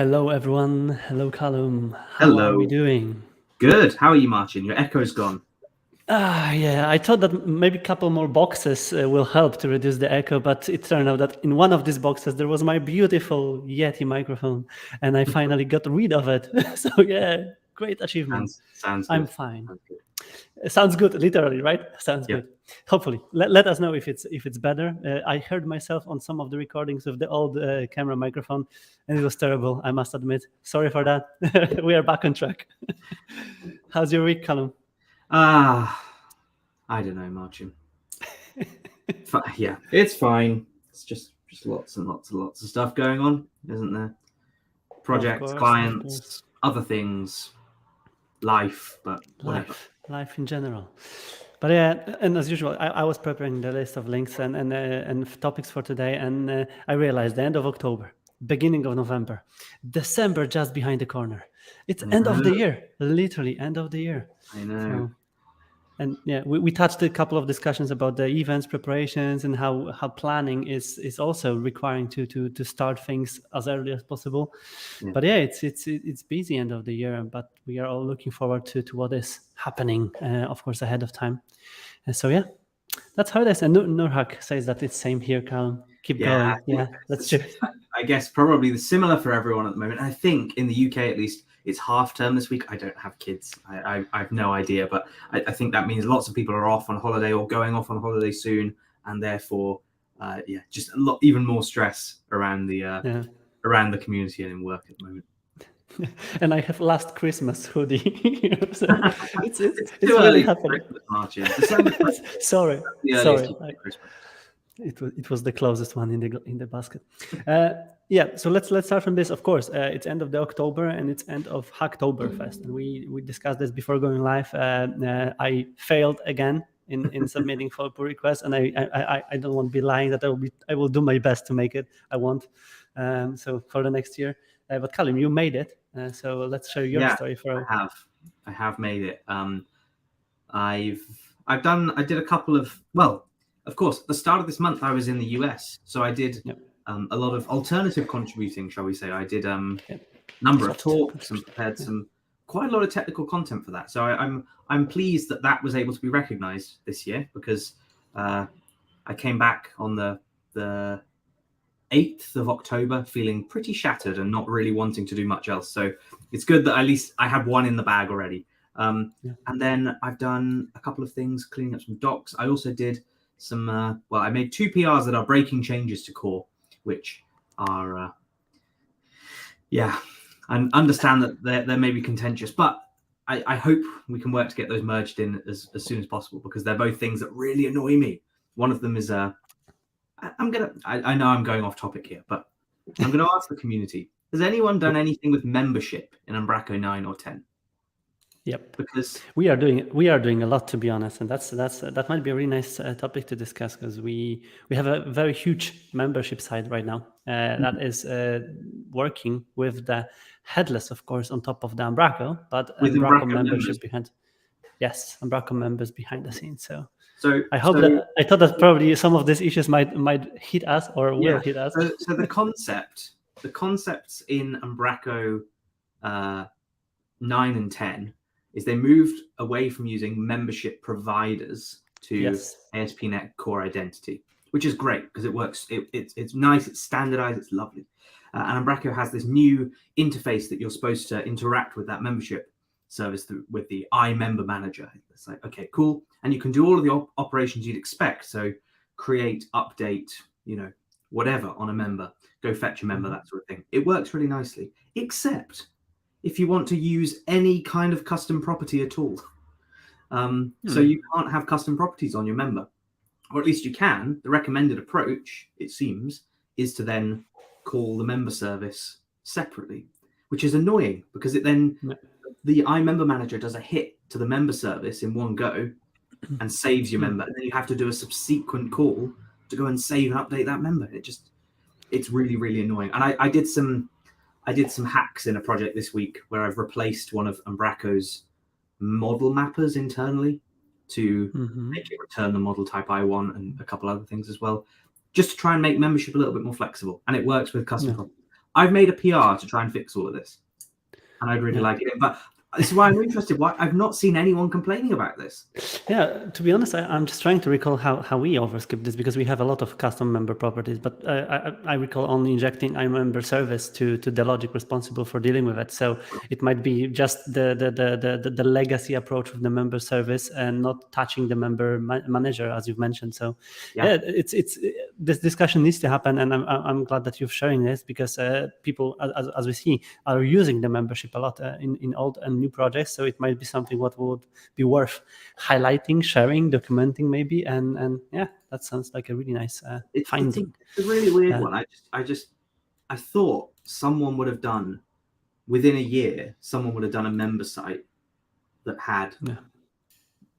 Hello, everyone. Hello, Callum. How are we Hello. doing? Good. How are you, Marcin? Your echo's gone. Yeah, I thought that maybe a couple more boxes will help to reduce the echo, but it turned out that in one of these boxes there was my beautiful Yeti microphone, and I finally got rid of it. So yeah, great achievement. Sounds I'm good. fine. Sounds good. Sounds good, literally, right? Sounds Yeah. good. Hopefully, let us know if it's better. I heard myself on some of the recordings with the old camera microphone, and it was terrible. I must admit. Sorry for that. We are back on track. How's your week, Callum? I don't know, Marcin. Yeah, it's fine. It's just lots and lots and lots of stuff going on, isn't there? Projects, Of course. clients, other things, life, but whatever. Life in general. But yeah, and as usual, I was preparing the list of links and topics for today, and I realized the end of October, beginning of November, December just behind the corner. It's I end of the know. year, literally end of the year. I know. So, and yeah, we touched a couple of discussions about the events preparations and how planning is also requiring to start things as early as possible. Yeah. But yeah, it's busy end of the year, but we are all looking forward to what is happening, of course, ahead of time. And so yeah, that's how it is. And Nurhak says that it's same here, Callum. Keep Yeah, going. Yeah, let's do it. I guess probably similar for everyone at the moment. I think in the UK at least, it's half term this week. I don't have kids. I have no idea, but I think that means lots of people are off on holiday or going off on holiday soon, and therefore, just a lot even more stress around the community and in work at the moment. And I have last Christmas hoodie. So it's too really early for happening. Christmas, Marcin. December 20th, Sorry. the earliest you can get Christmas. It was the closest one in the basket. Yeah, so let's start from this. Of course, it's end of the October and it's end of Hacktoberfest, and we discussed this before going live. I failed again in submitting for pull requests, and I don't want to be lying that I will do my best to make it. I won't. So for the next year, but Callum, you made it. So let's share your story for. I have made it. I did a couple of, well, of course, at the start of this month, I was in the US. So I did a lot of alternative contributing, shall we say. I did a number of talks and prepared quite a lot of technical content for that. So I'm pleased that was able to be recognized this year, because I came back on the 8th of October feeling pretty shattered and not really wanting to do much else. So it's good that at least I had one in the bag already. And then I've done a couple of things, cleaning up some docs. I also did some, I made 2 PRs that are breaking changes to core, which are, I understand that they may be contentious, but I hope we can work to get those merged in as soon as possible, because they're both things that really annoy me. One of them is, I know I'm going off topic here, but I'm going to ask the community, has anyone done anything with membership in Umbraco 9 or 10? Yep, because we are doing a lot, to be honest, and that might be a really nice topic to discuss, because we have a very huge membership site right now that is working with the headless, of course, on top of the Umbraco, but with Umbraco membership behind. Yes, Umbraco members behind the scenes. So I thought that probably some of these issues might hit us or will hit us. So the concepts in Umbraco 9 and 10 is they moved away from using membership providers to ASP.NET Core Identity, which is great because it works. It's nice, it's standardized, it's lovely. And Umbraco has this new interface that you're supposed to interact with that membership service with the iMember manager. It's like, okay, cool. And you can do all of the operations you'd expect. So create, update, whatever on a member, go fetch a member, that sort of thing. It works really nicely, except if you want to use any kind of custom property at all. So you can't have custom properties on your member, or at least you can. The recommended approach, it seems, is to then call the member service separately, which is annoying because it then the iMember manager does a hit to the member service in one go and saves your member, and then you have to do a subsequent call to go and save and update that member. It's really, really annoying. And I did some hacks in a project this week where I've replaced one of Umbraco's model mappers internally to make it return the model type I want, and a couple other things as well, just to try and make membership a little bit more flexible. And it works with custom properties. I've made a PR to try and fix all of this, and I'd really like it. But this is why I'm interested. Why I've not seen anyone complaining about this. Yeah, to be honest, I'm just trying to recall how we overskip this, because we have a lot of custom member properties, but I recall only injecting iMember service to the logic responsible for dealing with it. So it might be just the legacy approach of the member service and not touching the member manager, as you've mentioned. So yeah, it's this discussion needs to happen, and I'm glad that you're sharing this, because people, as we see, are using the membership a lot in old and new projects. So it might be something what would be worth highlighting, sharing, documenting maybe, and yeah, that sounds like a really nice finding. It's a really weird one. I thought someone would have done, within a year, someone would have done a member site that had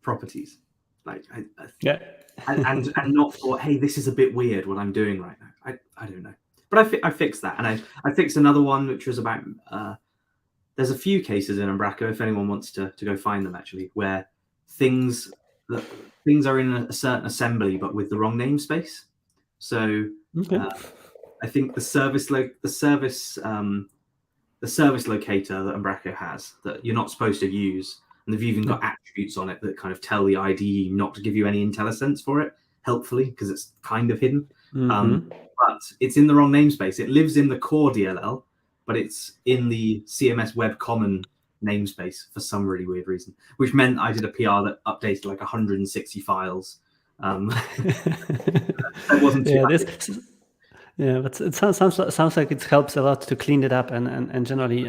properties, like and not thought, hey, this is a bit weird what I'm doing right now. I don't know, but I fixed that, and I fixed another one which was about there's a few cases in Umbraco, if anyone wants to go find them, actually, where things are in a certain assembly but with the wrong namespace. So I think the service locator that Umbraco has that you're not supposed to use, and they've even got attributes on it that kind of tell the IDE not to give you any IntelliSense for it, helpfully, because it's kind of hidden. But it's in the wrong namespace. It lives in the core DLL, but it's in the CMS Web Common namespace for some really weird reason, which meant I did a PR that updated like 160 files. That wasn't too bad. Yeah, but it sounds like it helps a lot to clean it up, and generally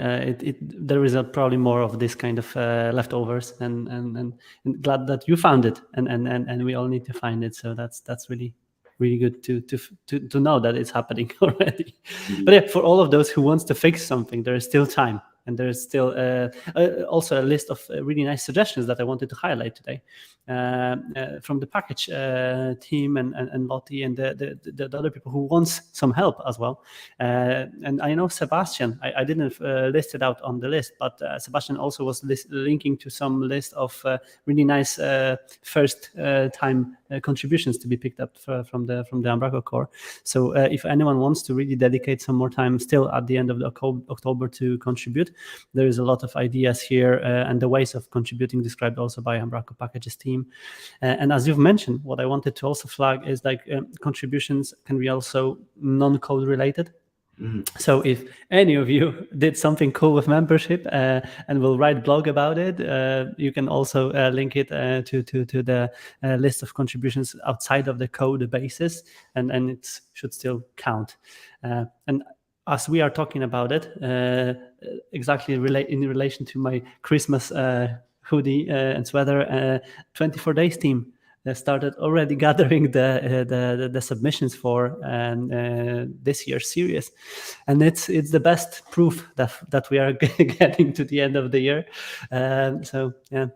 there is probably more of this kind of leftovers, and glad that you found it, and we all need to find it. So that's really good to know that it's happening already. But yeah, for all of those who wants to fix something, there is still time. And there's still also a list of really nice suggestions that I wanted to highlight today from the package team and Lottie and the other people who wants some help as well. And I know Sebastian, I didn't list it out on the list, but Sebastian also was linking to some list of really nice first time contributions to be picked up from the Umbraco core. So if anyone wants to really dedicate some more time still at the end of the October to contribute, there is a lot of ideas here and the ways of contributing described also by Umbraco packages team. And as you've mentioned, what I wanted to also flag is like contributions can be also non-code related. So if any of you did something cool with membership and will write blog about it, you can also link it to the list of contributions outside of the code basis, and it should still count. And as we are talking about it, exactly in relation to my Christmas hoodie and sweater, 24 Days team started already gathering the submissions for this year's series, and it's the best proof that we are getting to the end of the year. So yeah,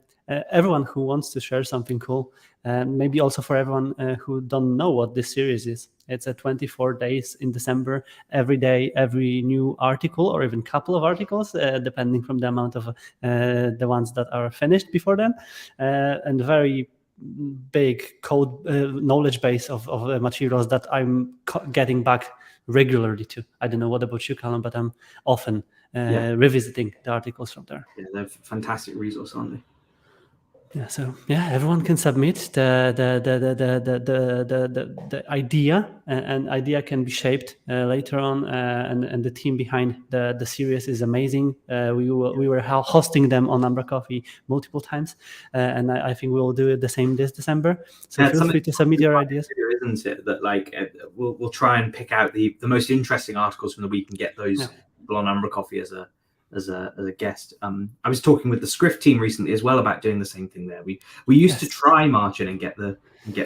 everyone who wants to share something cool, maybe also for everyone who don't know what this series is. It's a 24 days in December, every day, every new article, or even couple of articles, depending from the amount of the ones that are finished before then, and very big code knowledge base of materials that I'm getting back regularly to. I don't know what about you, Callum, but I'm often revisiting the articles from there. Yeah, they're fantastic resource, aren't they? Yeah, so yeah, everyone can submit the idea, and idea can be shaped later on, and the team behind the series is amazing. We were hosting them on umbraCoffee multiple times, and I think we will do it the same this December. So feel free to submit your ideas. Isn't it that like we'll try and pick out the most interesting articles from the week and get those people on umbraCoffee as a guest. I was talking with the Scrift team recently as well about doing the same thing there. We used to try Marcin and get the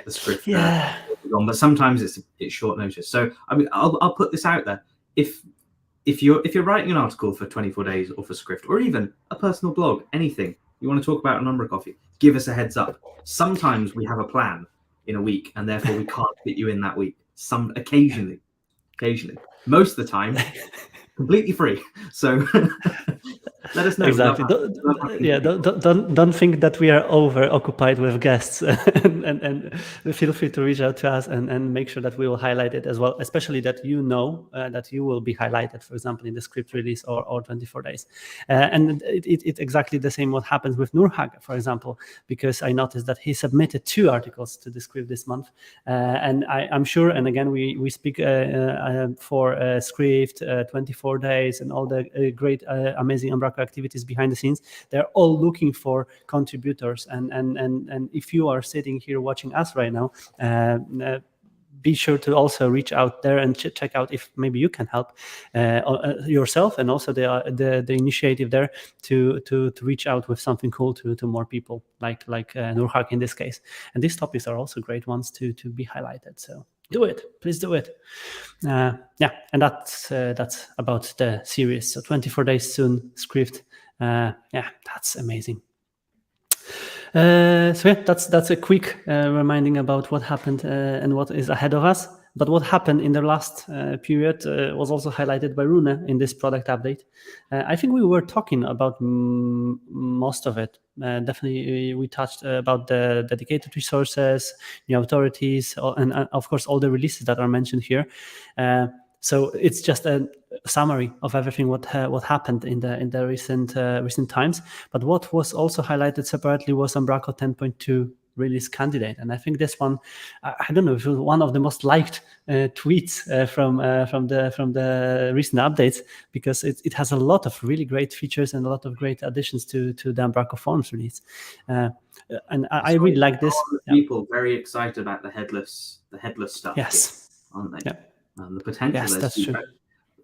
Scrift on, but sometimes it's short notice. So I mean, I'll put this out there. If you're writing an article for 24 days or for Scrift, or even a personal blog, anything you want to talk about on umbraCoffee, give us a heads up. Sometimes we have a plan in a week, and therefore we can't fit you in that week. Occasionally, most of the time. Completely free. So Let us know. Exactly. Don't think that we are over occupied with guests, and feel free to reach out to us and make sure that we will highlight it as well, especially that that you will be highlighted, for example, in the script release or 24 days. And it's exactly the same what happens with Nurhag, for example, because I noticed that he submitted 2 articles to the script this month, and I'm sure. And again, we speak for script 24 days and all the great, amazing Umbraco activities behind the scenes. They're all looking for contributors, and if you are sitting here watching us right now, be sure to also reach out there and check out if maybe you can help yourself, and also the initiative there to reach out with something cool to more people like Nurhak in this case. And these topics are also great ones to be highlighted. So do it, please do it. And that's about the series. So 24 days soon, script. That's amazing. That's a quick reminding about what happened and what is ahead of us. But what happened in the last period was also highlighted by Rune in this product update. I think we were talking about most of it. Definitely, we touched about the dedicated resources, new authorities, and of course all the releases that are mentioned here. So it's just a summary of everything what happened in the recent times. But what was also highlighted separately was Umbraco 10.2 release candidate, and I think this one, I don't know if it was one of the most liked tweets from the recent updates, because it has a lot of really great features and a lot of great additions to the Umbraco Forms release. And I really like this. People very excited about the headless stuff. Yes, here, aren't they? Yeah. The potential. Yes, that's true.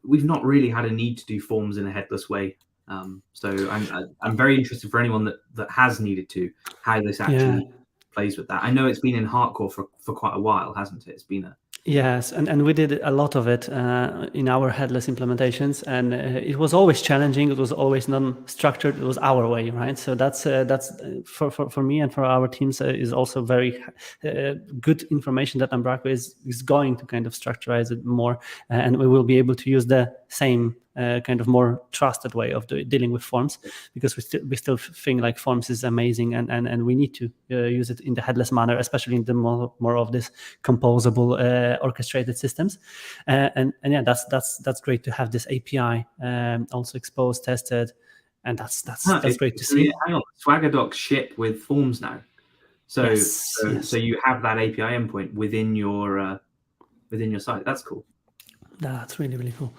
We've not really had a need to do forms in a headless way. So I'm very interested for anyone that has needed to, how this actually plays with that. I know it's been in hardcore for quite a while, hasn't it? It's been a Yes, and we did a lot of it in our headless implementations, and it was always challenging. It was always non-structured. It was our way, right? So that's for me and for our teams is also very good information that Umbraco is going to kind of structurize it more, and we will be able to use the same kind of more trusted way of dealing with forms, because we still think like forms is amazing, and we need to use it in the headless manner, especially in the more of this composable orchestrated systems. And that's great to have this API also exposed, tested, and that's great to see. Hang on, Swagger docs ship with forms now, so you have that API endpoint within your site. That's cool. That's really, really cool.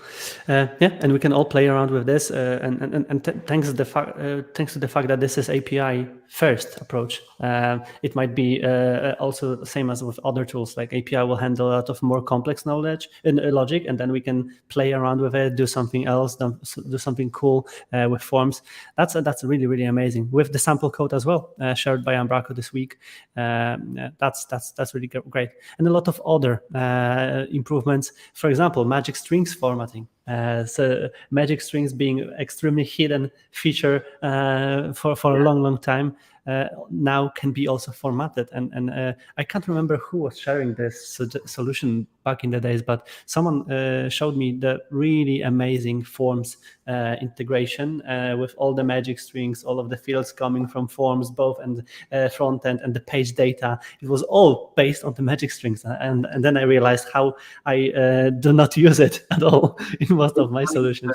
And we can all play around with this. And thanks to the fact that this is API first approach, it might be also the same as with other tools. Like API will handle a lot of more complex knowledge and logic, and then we can play around with it, do something else, do something cool with forms. That's really, really amazing. With the sample code as well, shared by Umbraco this week. That's really great, and a lot of other improvements. For example, magic strings formatting. So magic strings being extremely hidden feature for a long time, now can be also formatted. And I can't remember who was sharing this solution back in the days, but someone showed me the really amazing forms integration with all the magic strings, all of the fields coming from forms, both and front end and the page data. It was all based on the magic strings, and then I realized how I do not use it at all in most of my solutions.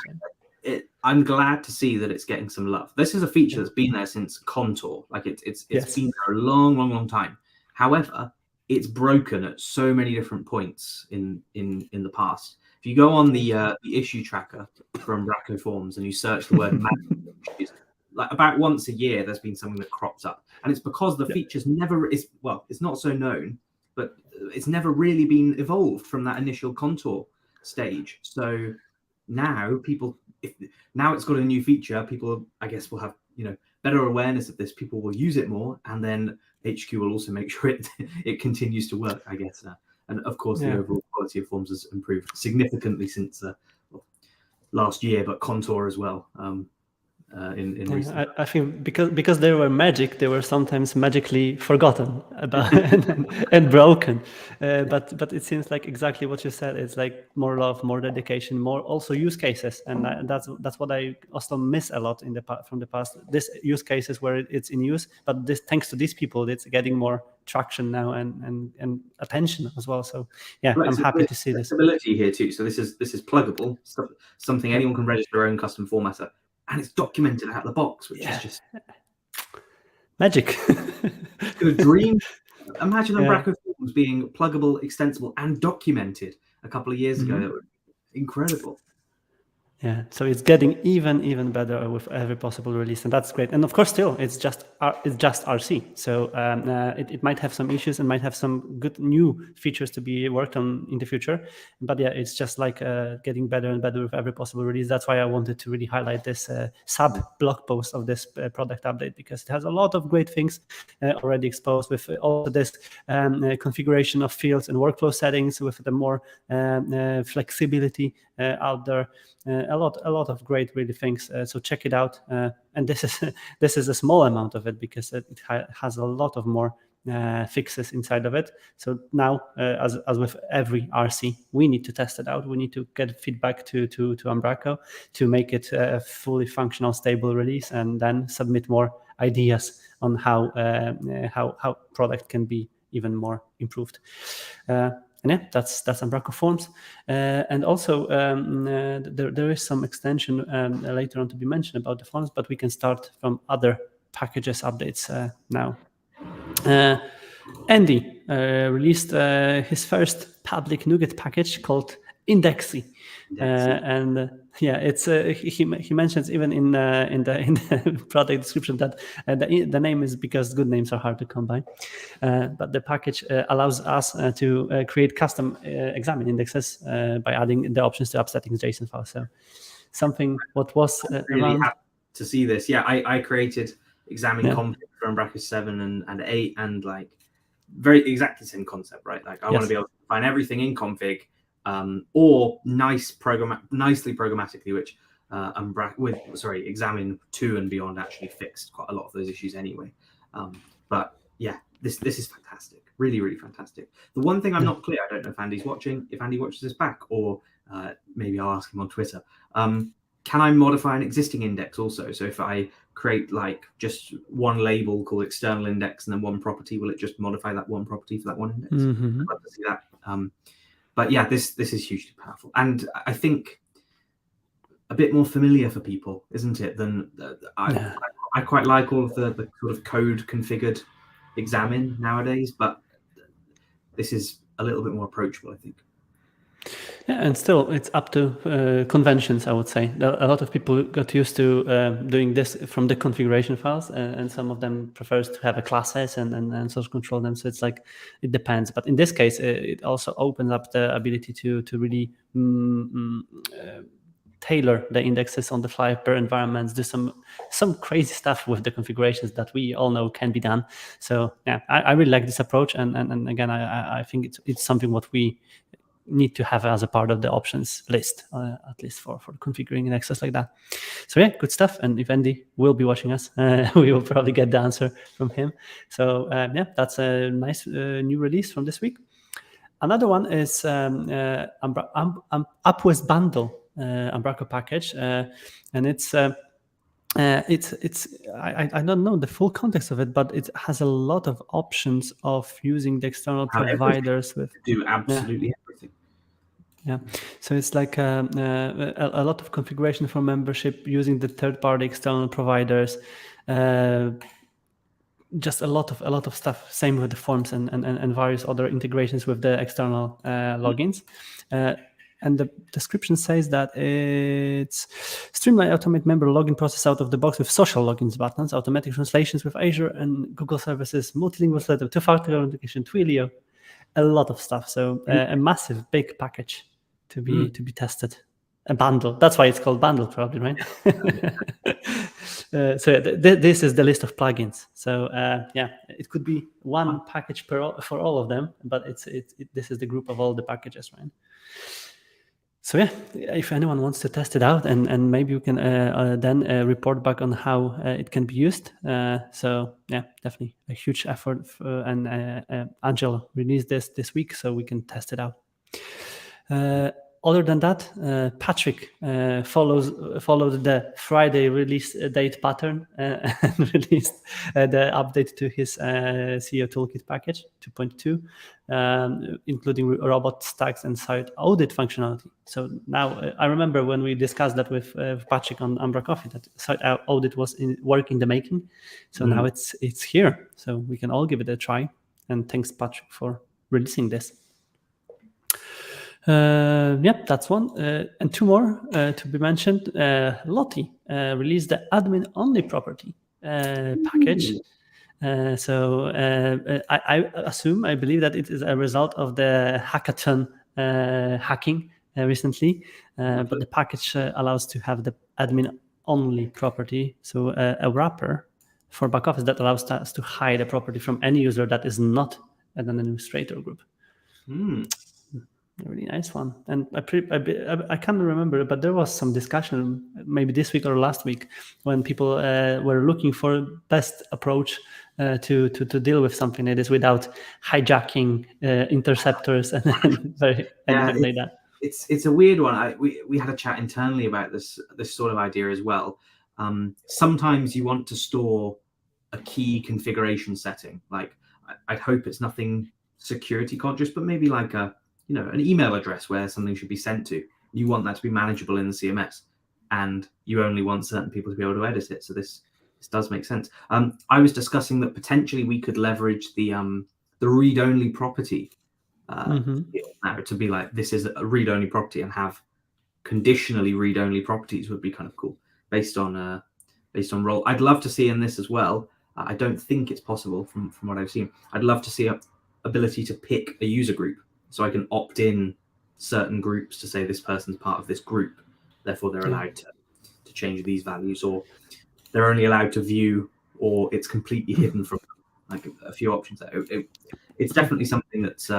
I'm glad to see that it's getting some love. This is a feature that's been there since Contour. Like it's been there a long time. However, it's broken at so many different points in the past. If you go on the issue tracker from Umbraco Forms and you search the word magic, like about once a year, there's been something that crops up, and it's because the feature's never is it's not so known, but it's never really been evolved from that initial Contour stage. So now now it's got a new feature, people I guess will have better awareness of this. People will use it more, and then HQ will also make sure it continues to work, I guess. And of course, the overall quality of forms has improved significantly since last year, but Contour as well. in recent. I think because they were magic, they were sometimes magically forgotten about and broken. But it seems like exactly what you said. It's like more love, more dedication, more also use cases, and that's what I also miss a lot from the past. This use cases where it's in use, but this thanks to these people, it's getting more traction now and attention as well. So yeah, Right, I'm so happy to see this. flexibility here too. So this is pluggable, something anyone can register their own custom formatter, and it's documented out of the box, which is just magic. a dream. Imagine Umbraco forms being pluggable, extensible, and documented a couple of years ago. That would be incredible. Yeah, so it's getting even better with every possible release, and that's great. And of course, still it's just RC, so it might have some issues and might have some good new features to be worked on in the future. But yeah, it's just like getting better and better with every possible release. That's why I wanted to really highlight this sub blog post of this product update, because it has a lot of great things already exposed with also this configuration of fields and workflow settings with the more flexibility out there. A lot of great really things. So check it out. And this is a small amount of it, because it has a lot of more fixes inside of it. So now, as with every RC, we need to test it out. We need to get feedback to Umbraco to make it a fully functional, stable release, and then submit more ideas on how product can be even more improved. And yeah, that's Umbraco Forms. And also, there is some extension later on to be mentioned about the forms, but we can start from other packages updates now. Andy released his first public NuGet package called Indexy. And yeah, it's he mentions even in the product description that the name is because good names are hard to come by. But the package allows us to create custom examine indexes by adding the options to app settings JSON file. So something what was really around. happy to see this. Yeah, I created examine config for Umbraco 7 and 8, and like very exactly the same concept, right? Like I want to be able to find everything in config. Or nicely programmatically, which examine 2 and beyond actually fixed quite a lot of those issues anyway. But yeah, this is fantastic, really fantastic. The one thing I'm not clear, I don't know if Andy's watching, if Andy watches this back, or maybe I'll ask him on Twitter. Can I modify an existing index also? So if I create like just one label called external index and then one property, will it just modify that one property for that one index? I'd love to see that. But yeah, this is hugely powerful, and I think a bit more familiar for people, isn't it? Than I quite like all of the sort of code configured examine nowadays, but this is a little bit more approachable, I think. Yeah, and still, it's up to conventions, I would say. A lot of people got used to doing this from the configuration files, and some of them prefers to have a classes and source control them. So it's like, it depends. But in this case, it also opens up the ability to really tailor the indexes on the fly per environments, do some crazy stuff with the configurations that we all know can be done. So yeah, I really like this approach. And again, I think it's something what we need to have as a part of the options list, at least for configuring indexes like that. So yeah, good stuff. And if Andy will be watching us, we will probably get the answer from him. So yeah, that's a nice new release from this week. Another one is Upwest Bundle Umbraco package, and it's I don't know the full context of it, but it has a lot of options of using the external providers with do absolutely everything. Yeah, so it's like a lot of configuration for membership using the third-party external providers. Just a lot of stuff. Same with the forms and various other integrations with the external logins. And the description says that it's streamline automate member login process out of the box with social logins buttons, automatic translations with Azure and Google services, multilingual setup, two-factor authentication, Twilio, a lot of stuff. So a massive, big package to be tested. A bundle. That's why it's called bundle, probably, right? So this is the list of plugins. So yeah, it could be one package for all of them, but this is the group of all the packages, right? So yeah, if anyone wants to test it out, and maybe you can then report back on how it can be used. So yeah, definitely a huge effort. And Angel released this week, so we can test it out. Other than that, Patrick followed the Friday release date pattern and released the update to his CEO Toolkit package 2.2, including robot stacks and site audit functionality. So now I remember when we discussed that with Patrick on umbraCoffee, that site audit was in work in the making. So now it's here. So we can all give it a try. And thanks, Patrick, for releasing this. Yep, that's one. And two more to be mentioned. Lottie released the admin-only property package. So I believe that it is a result of the hackathon hacking recently. But the package allows to have the admin-only property, so a wrapper for back office that allows us to hide a property from any user that is not an administrator group. A really nice one. And I can't remember, but there was some discussion maybe this week or last week when people were looking for best approach to deal with something like this without hijacking interceptors and anything like that. It's a weird one. We had a chat internally about this sort of idea as well. Sometimes you want to store a key configuration setting. Like I'd hope it's nothing security conscious, but maybe like an email address where something should be sent to. You want that to be manageable in the CMS, and you only want certain people to be able to edit it. So this does make sense. I was discussing that potentially we could leverage the read-only property now to be like, this is a read-only property, and have conditionally read-only properties would be kind of cool based on role. I'd love to see in this as well. I don't think it's possible from what I've seen. I'd love to see a ability to pick a user group. So I can opt in certain groups to say this person's part of this group, therefore they're allowed to change these values, or they're only allowed to view, or it's completely hidden from like a few options there. It's definitely something that's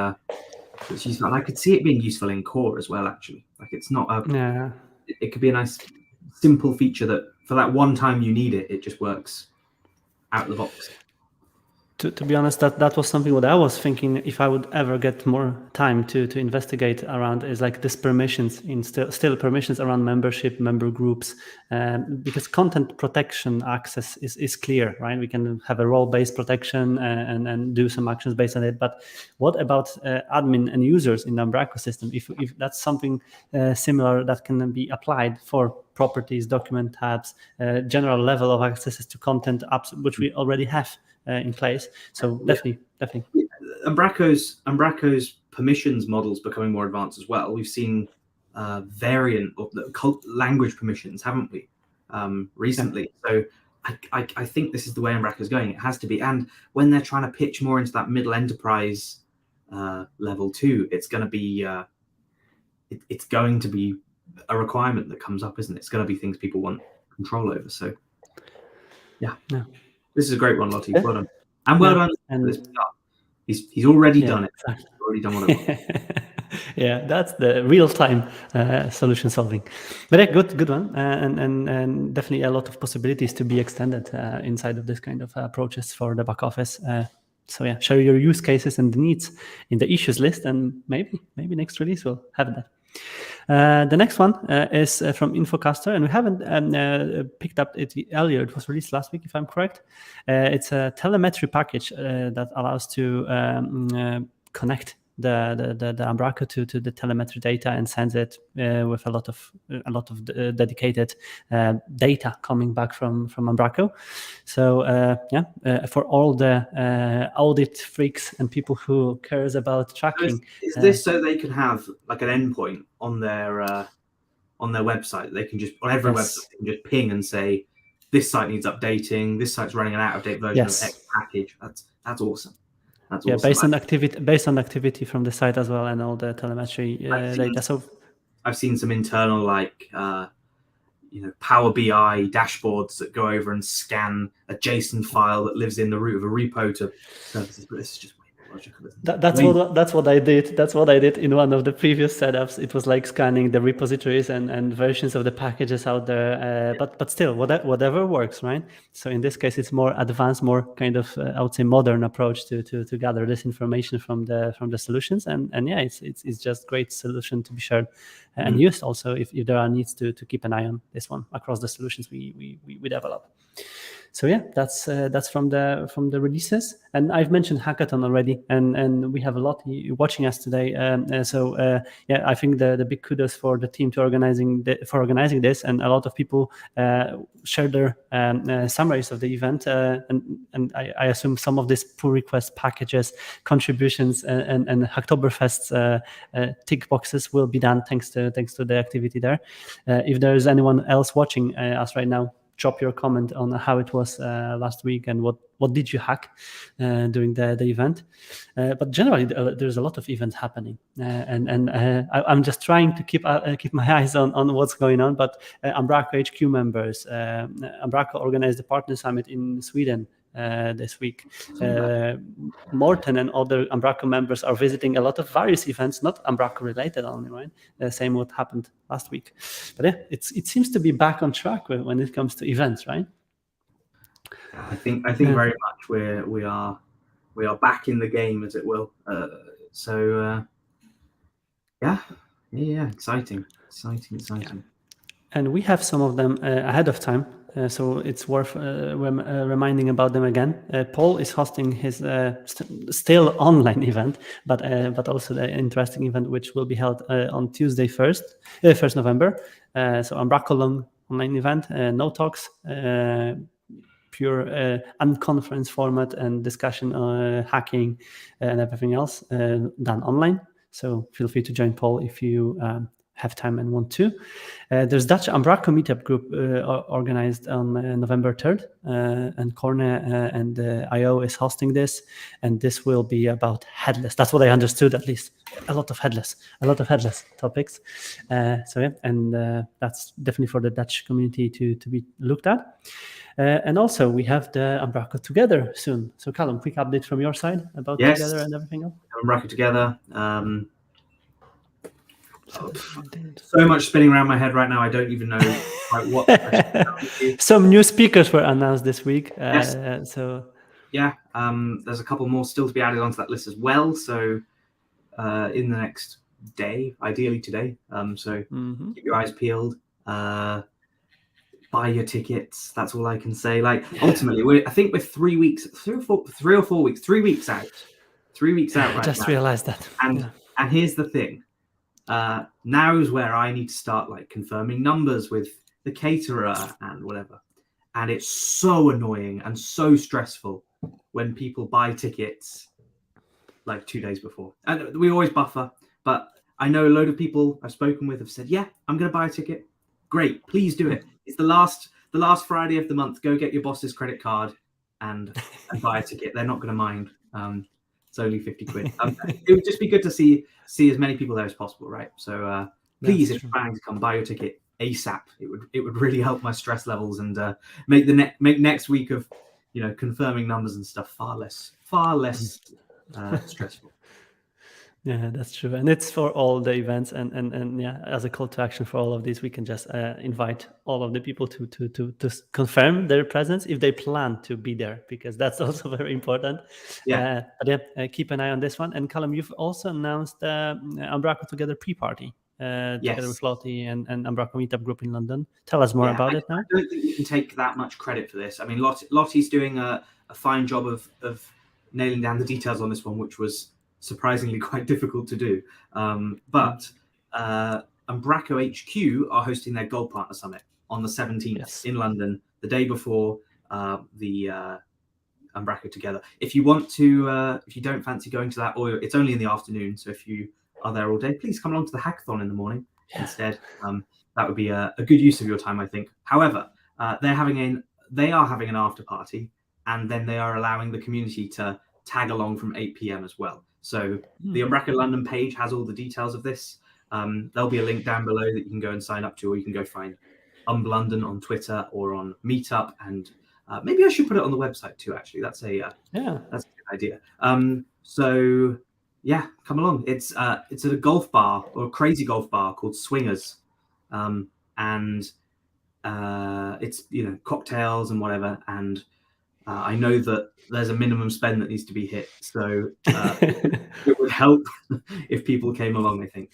useful. And I could see it being useful in core as well, actually. Like it's not it could be a nice simple feature that for that one time you need it, it just works out of the box. To be honest, that was something what I was thinking if I would ever get more time to investigate around, is like this permissions in still permissions around member groups, because content protection access is clear, right? We can have a role-based protection and do some actions based on it. But what about admin and users in the Umbraco system? If that's something similar that can be applied for properties, document tabs, general level of accesses to content apps, which we already have in place. So definitely. Umbraco's permissions models becoming more advanced as well. We've seen variant of the language permissions, haven't we, recently? So I think this is the way Umbraco's going. It has to be. And when they're trying to pitch more into that middle enterprise level too, it's going to be a requirement that comes up, isn't it? It's going to be things people want control over. So yeah. This is a great one, Lottie. Well done. And well done. And he's already done it. Exactly. He's already done what I want. Yeah, that's the real-time solution solving. But yeah, good one. And definitely a lot of possibilities to be extended inside of this kind of approaches for the back office. So yeah, share your use cases and the needs in the issues list, and maybe next release we'll have that. The next one is from Infocaster, and we haven't picked up it earlier. It was released last week, if I'm correct. It's a telemetry package that allows to connect the Umbraco to the telemetry data and sends it with a lot of dedicated data coming back from Umbraco. So for all the audit freaks and people who cares about tracking. Is this so they can have like an endpoint on their website? They can just on every website they can just ping and say, this site needs updating. This site's running an out-of-date version of X package. That's awesome. That's awesome. based on activity from the site as well, and all the telemetry data. So I've seen some internal Power BI dashboards that go over and scan a JSON file that lives in the root of a repo to services. But this is just way more wish I could have. That's what I did. That's what I did in one of the previous setups. It was like scanning the repositories and versions of the packages out there. But still, whatever works, right? So in this case, it's more advanced, more kind of I would say modern approach to gather this information from the solutions. And yeah, it's just great solution to be shared and used also if there are needs to keep an eye on this one across the solutions we develop. So yeah, that's from the releases, and I've mentioned Hackathon already, and we have a lot watching us today. Yeah, I think the big kudos for the team for organizing this, and a lot of people share their summaries of the event, and I assume some of these pull request packages, contributions, and Hacktoberfest tick boxes will be done thanks to the activity there. If there is anyone else watching us right now, drop your comment on how it was last week and what did you hack during the event. But generally, there's a lot of events happening, and I'm just trying to keep my eyes on what's going on. But Umbraco HQ members, Umbraco organized the Partner Summit in Sweden this week. Morten and other Umbraco members are visiting a lot of various events, not Umbraco related only, right? Same what happened last week. But yeah, it seems to be back on track when it comes to events, right? I think very much we are back in the game, as it will. Yeah, exciting. And we have some of them ahead of time. So it's worth reminding about them again. Paul is hosting his still online event, but also the interesting event which will be held on Tuesday 1st November. So Umbraco long online event, no talks, pure unconference format and discussion hacking and everything else done online. So feel free to join Paul if you have time and want to. There's Dutch Umbraco meetup group organized on November 3rd, and Corne and IO is hosting this, and this will be about headless. That's what I understood, at least. A lot of headless topics. So yeah, and that's definitely for the Dutch community to be looked at. And also we have the Umbraco Together soon. So Callum, quick update from your side about Together and everything else. Umbraco Together. So much spinning around my head right now. I don't even know what. Some new speakers were announced this week. Yes. There's a couple more still to be added onto that list as well. So in the next day, ideally today. Keep your eyes peeled. Buy your tickets. That's all I can say. Like ultimately, I think we're 3 weeks out. 3 weeks out. Right just now. Realized that. And here's the thing. Now is where I need to start like confirming numbers with the caterer and whatever. And it's so annoying and so stressful when people buy tickets like 2 days before. And we always buffer, but I know a load of people I've spoken with have said, yeah, I'm going to buy a ticket. Great, please do it. It's the last Friday of the month. Go get your boss's credit card and buy a ticket. They're not going to mind. It's only 50 quid. It would just be good to see as many people there as possible, right? So please, if you're planning to come, buy your ticket ASAP. It would really help my stress levels and make next week of confirming numbers and stuff far less stressful. Yeah, that's true, and it's for all the events, and yeah, as a call to action for all of these, we can just invite all of the people to confirm their presence if they plan to be there, because that's also very important. Yeah, keep an eye on this one. And Callum, you've also announced Umbraco Together pre-party together with Lottie and Umbraco Meetup Group in London. Tell us more about it now. I don't think you can take that much credit for this. I mean, Lottie's doing a fine job of nailing down the details on this one, which was surprisingly quite difficult to do. But Umbraco HQ are hosting their Gold Partner Summit on the 17th in London, the day before the Umbraco Together. If you want to, if you don't fancy going to that, or it's only in the afternoon, so if you are there all day, please come along to the hackathon in the morning instead. That would be a good use of your time, I think. However, they are having an after party, and then they are allowing the community to tag along from 8 p.m. as well. So the Umbraco London page has all the details of this. There'll be a link down below that you can go and sign up to, or you can go find London on Twitter or on Meetup, and maybe I should put it on the website too. Actually, that's a good idea. So yeah, come along. It's at a golf bar, or a crazy golf bar called Swingers, and it's cocktails and whatever. And I know that there's a minimum spend that needs to be hit, so it would help if people came along, I think.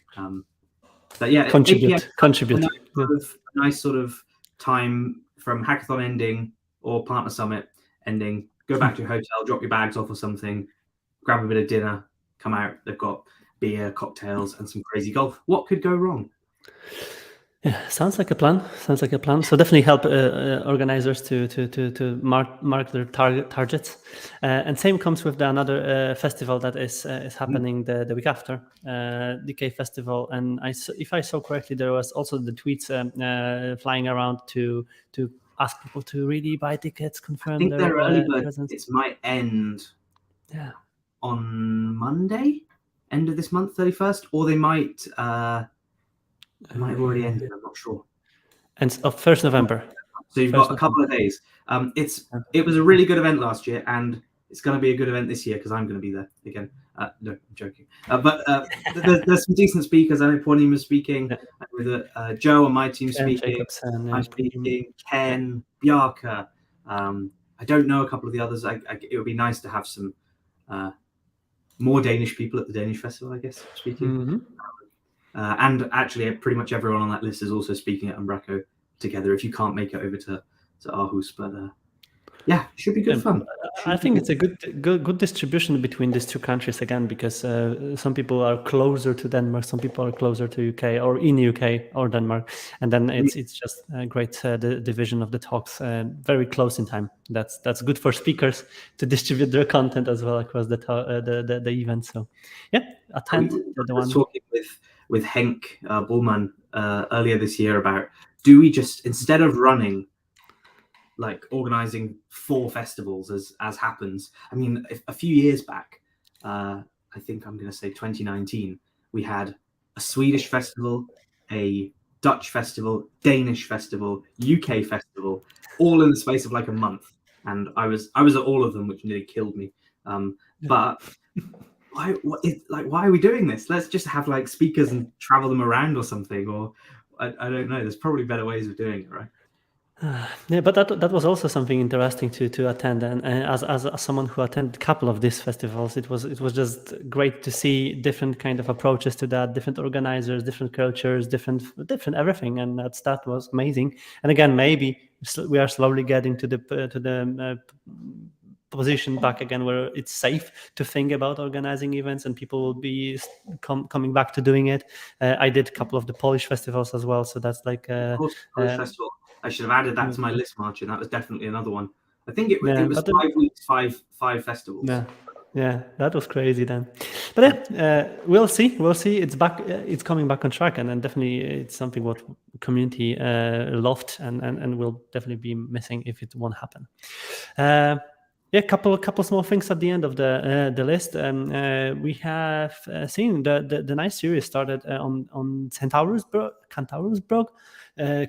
But yeah, 8 p.m. Contribute. A nice sort of time from hackathon ending or partner summit ending. Go back to your hotel, drop your bags off or something, grab a bit of dinner, come out. They've got beer, cocktails, and some crazy golf. What could go wrong? Yeah, sounds like a plan. So definitely help organizers to mark their targets. And same comes with another festival that is happening the week after, DK Festival. And if I saw correctly, there was also the tweets flying around to ask people to really buy tickets, confirm I think their early bird presence. tickets might end on Monday, end of this month, 31st, or they might have already ended. I'm not sure. And of 1st November. So you've got a couple of days. It was a really good event last year, and it's going to be a good event this year because I'm going to be there again. No, I'm joking. But there's some decent speakers. I know Pauline was speaking with Joe on my team speaking. I'm speaking. Ken, Bjarka. I don't know a couple of the others. It would be nice to have some more Danish people at the Danish festival, I guess, speaking. Mm-hmm. And actually, pretty much everyone on that list is also speaking at Umbraco together. If you can't make it over to Aarhus, but yeah, it should be good fun. I think it's a good distribution between these two countries again, because some people are closer to Denmark, some people are closer to UK or in UK or Denmark, and then it's just a great division of the talks, very close in time. That's good for speakers to distribute their content as well across the event. So yeah, attend the one. Talking with Henk Bullman earlier this year about, do we just, instead of running, like organizing 4 festivals as happens? I mean, a few years back, I think I'm going to say 2019, we had a Swedish festival, a Dutch festival, Danish festival, UK festival, all in the space of like a month. And I was at all of them, which nearly killed me. But why are we doing this? Let's just have like speakers and travel them around or something. Or I don't know. There's probably better ways of doing it, right? Yeah, but that was also something interesting to attend, and as someone who attended a couple of these festivals, it was just great to see different kind of approaches to that, different organizers, different cultures, different everything, and that was amazing. And again, maybe we are slowly getting to the position back again where it's safe to think about organizing events, and people will be coming back to doing it. I did a couple of the Polish festivals as well, so that's like Polish festival. I should have added that to my list, Marcin. That was definitely another one. I think it was 5 weeks, five festivals. Yeah, that was crazy then. But we'll see. It's back. It's coming back on track, and then definitely it's something what community loved, and will definitely be missing if it won't happen. Yeah, couple small things at the end of the list. We have seen the nice series started on Centaurusbrug,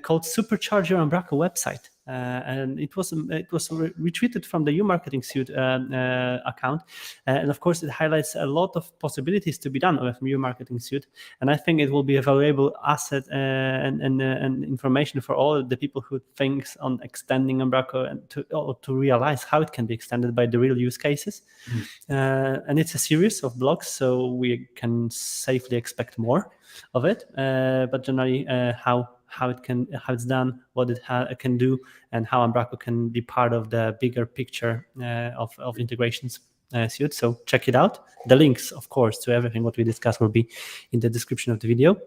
called Supercharge Your Umbraco website, and it was retweeted from the Marketing Suite account, and of course it highlights a lot of possibilities to be done with Marketing Suite, and I think it will be a valuable asset and information for all the people who thinks on extending Umbraco and to realize how it can be extended by the real use cases. And it's a series of blogs, so we can safely expect more of it, but generally how it's done, what it can do, and how Umbraco can be part of the bigger picture of integrations suite. So check it out. The links, of course, to everything what we discussed will be in the description of the video.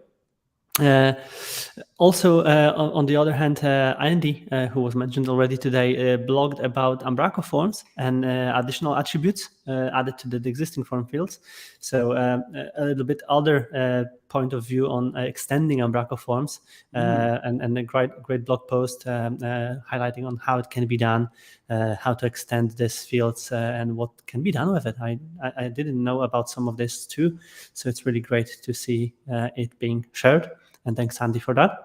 Also, on the other hand, Andy, who was mentioned already today, blogged about Umbraco forms and additional attributes added to the existing form fields. So a little bit other point of view on extending Umbraco forms, and a great blog post highlighting on how it can be done, how to extend these fields, and what can be done with it. I didn't know about some of this too, so it's really great to see it being shared. And thanks, Andy, for that.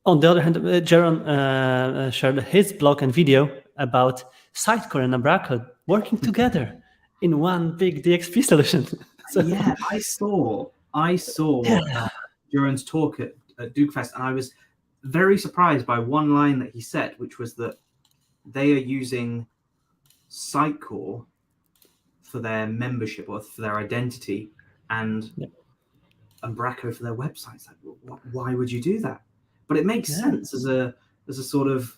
On the other hand, Jaron shared his blog and video about Sitecore and Umbraco working together in one big DXP solution. So, yeah, I saw Duran's talk at Dukefest, and I was very surprised by one line that he said, which was that they are using Sitecore for their membership or for their identity, and Umbraco for their websites. Like, why would you do that? But it makes sense as a sort of,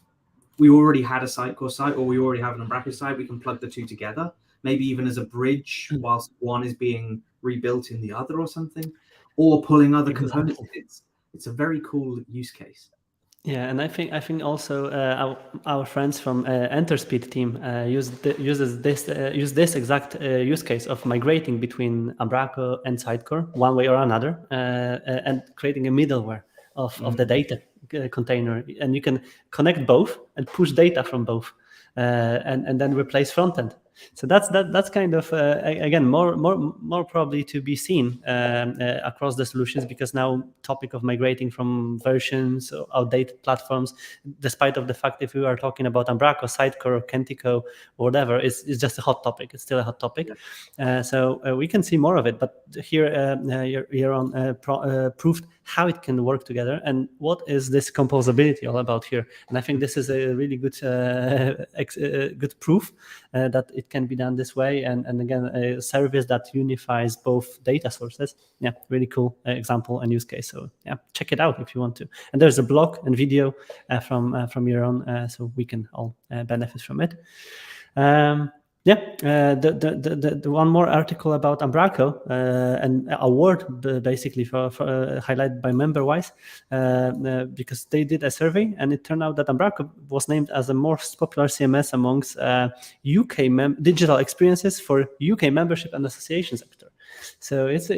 we already had a Sitecore site, or we already have an Umbraco site. We can plug the two together, maybe even as a bridge whilst one is being rebuilt in the other or something, or pulling other components. It's a very cool use case. Yeah, and I think also our friends from Enterspeed team use this exact use case of migrating between Umbraco and Sitecore one way or another, and creating a middleware of the data container, and you can connect both and push data from both, and then replace frontend. So that's kind of again more probably to be seen across the solutions, because now topic of migrating from versions or outdated platforms, despite of the fact if we are talking about Umbraco, Sitecore, or Kentico, or whatever, it's just a hot topic. It's still a hot topic. So we can see more of it. But here Jeroen proved how it can work together and what is this composability all about here. And I think this is a really good good proof that it can be done this way, and again, a service that unifies both data sources. Yeah, really cool example and use case. So yeah, check it out if you want to. And there's a blog and video from Jeroen, so we can all benefit from it. The one more article about Umbraco, an award basically for highlighted by MemberWise, because they did a survey and it turned out that Umbraco was named as the most popular CMS amongst UK digital experiences for UK membership and association sector. So it's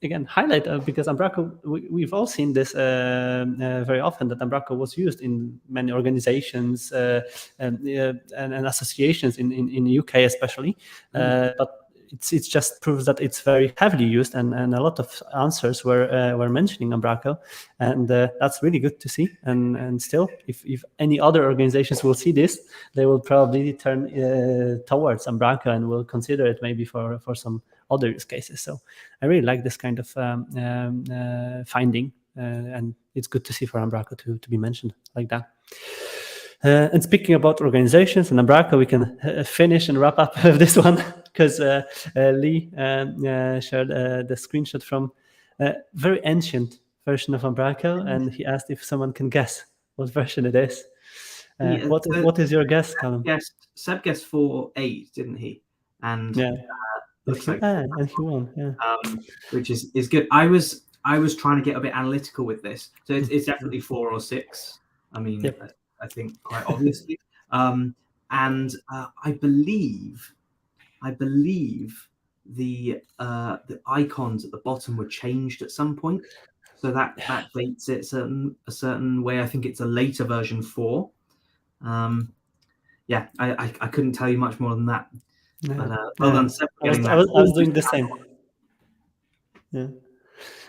again highlight because Umbraco, we've all seen this very often, that Umbraco was used in many organizations and associations in UK especially, but it just proves that it's very heavily used, and a lot of answers were mentioning Umbraco, and that's really good to see. And still, if any other organizations will see this, they will probably turn towards Umbraco and will consider it maybe for some other use cases. So I really like this kind of finding, and it's good to see for Umbraco to be mentioned like that. And speaking about organizations and Umbraco, we can finish and wrap up with this one, because Lee shared the screenshot from a very ancient version of Umbraco, and he asked if someone can guess what version it is. What is your guess, Callum? Seb guessed 4.8, didn't he? And looks like and he won. Yeah, which is good. I was trying to get a bit analytical with this, so it's definitely 4 or 6. I mean, I think quite obviously, and I believe the icons at the bottom were changed at some point, so that dates it a certain way. I think it's a later version 4. I couldn't tell you much more than that. But well done, Seb, I was doing the same. Yeah.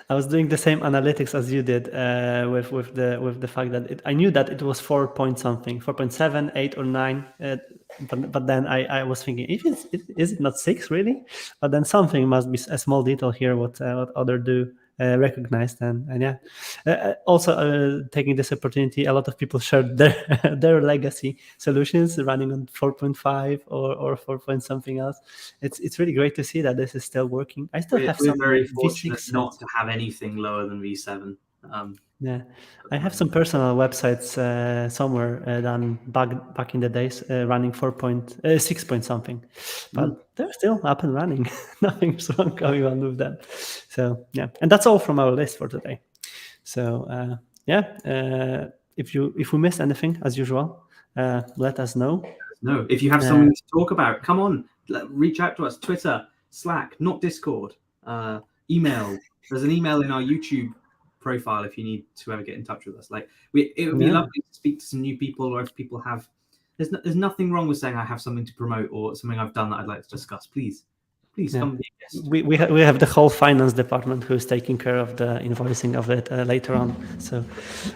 I was doing the same analytics as you did with the fact that I knew that it was 4 point something, 4.7, 8 or 9, but then I was thinking, is it not 6 really? But then something must be a small detail here what other do recognized, and also taking this opportunity, a lot of people shared their legacy solutions running on 4.5 or 4 point something else. It's really great to see that this is still working. I still have some very fortunate not to have anything lower than V7. I have some personal websites somewhere done back in the days running 6 point something, but they're still up and running. Nothing's wrong going on with them. So yeah, and that's all from our list for today. So if we missed anything, as usual, let us know. No, if you have something to talk about, come on, reach out to us. Twitter, Slack, not Discord, email. There's an email in our YouTube profile if you need to ever get in touch with us. Like it would be lovely to speak to some new people, or if people have, there's nothing wrong with saying I have something to promote or something I've done that I'd like to discuss. Please come be a guest. We have the whole finance department who's taking care of the invoicing of it later on. So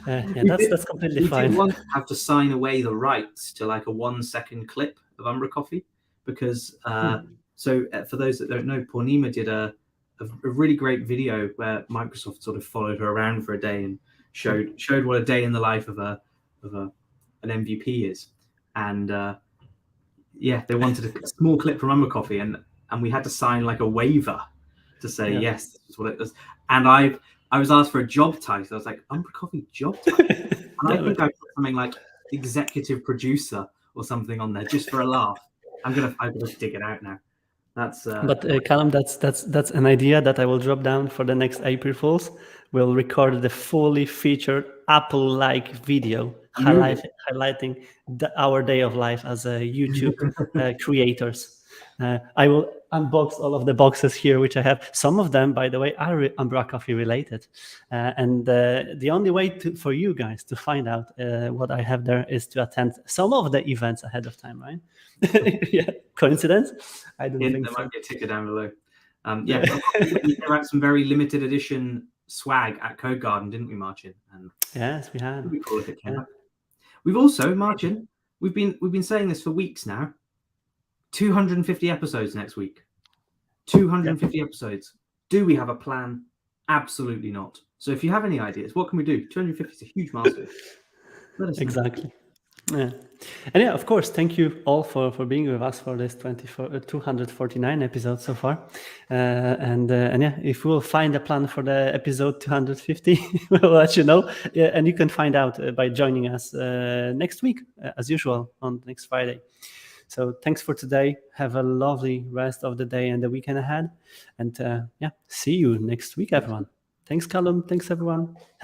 that's completely fine. We have to sign away the rights to like a 1-second clip of umbraCoffee, because for those that don't know, Purnima did a really great video where Microsoft sort of followed her around for a day and showed what a day in the life of an MVP is. And they wanted a small clip from umbraCoffee, and we had to sign like a waiver to say yes, this is what it was. And I was asked for a job title. I was like, umbraCoffee job title? And I think I put something like executive producer or something on there just for a laugh. I'm gonna dig it out now. That's but Callum, that's an idea that I will drop down for the next April Fools. We'll record the fully featured Apple-like video highlighting our day of life as a YouTube creators. I will unbox all of the boxes here, which I have. Some of them, by the way, are umbraCoffee related. And the only way for you guys to find out what I have there is to attend some of the events ahead of time, right? Yeah, coincidence? I don't think there so. might be a ticker down below. We had some very limited edition swag at Code Garden, didn't we, Marcin? And yes, we had. It'd be cool if it came up. We've also, Marcin, we've been saying this for weeks now. 250 episodes next week. 250 episodes. Do we have a plan? Absolutely not. So if you have any ideas, what can we do? 250 is a huge milestone. Let us know. Exactly. Yeah. And of course, thank you all for being with us for this 249 episodes so far. And if we'll find a plan for the episode 250, we'll let you know. And you can find out by joining us next week, as usual, on next Friday. So thanks for today. Have a lovely rest of the day and the weekend ahead. And see you next week, everyone. Thanks, Callum. Thanks, everyone.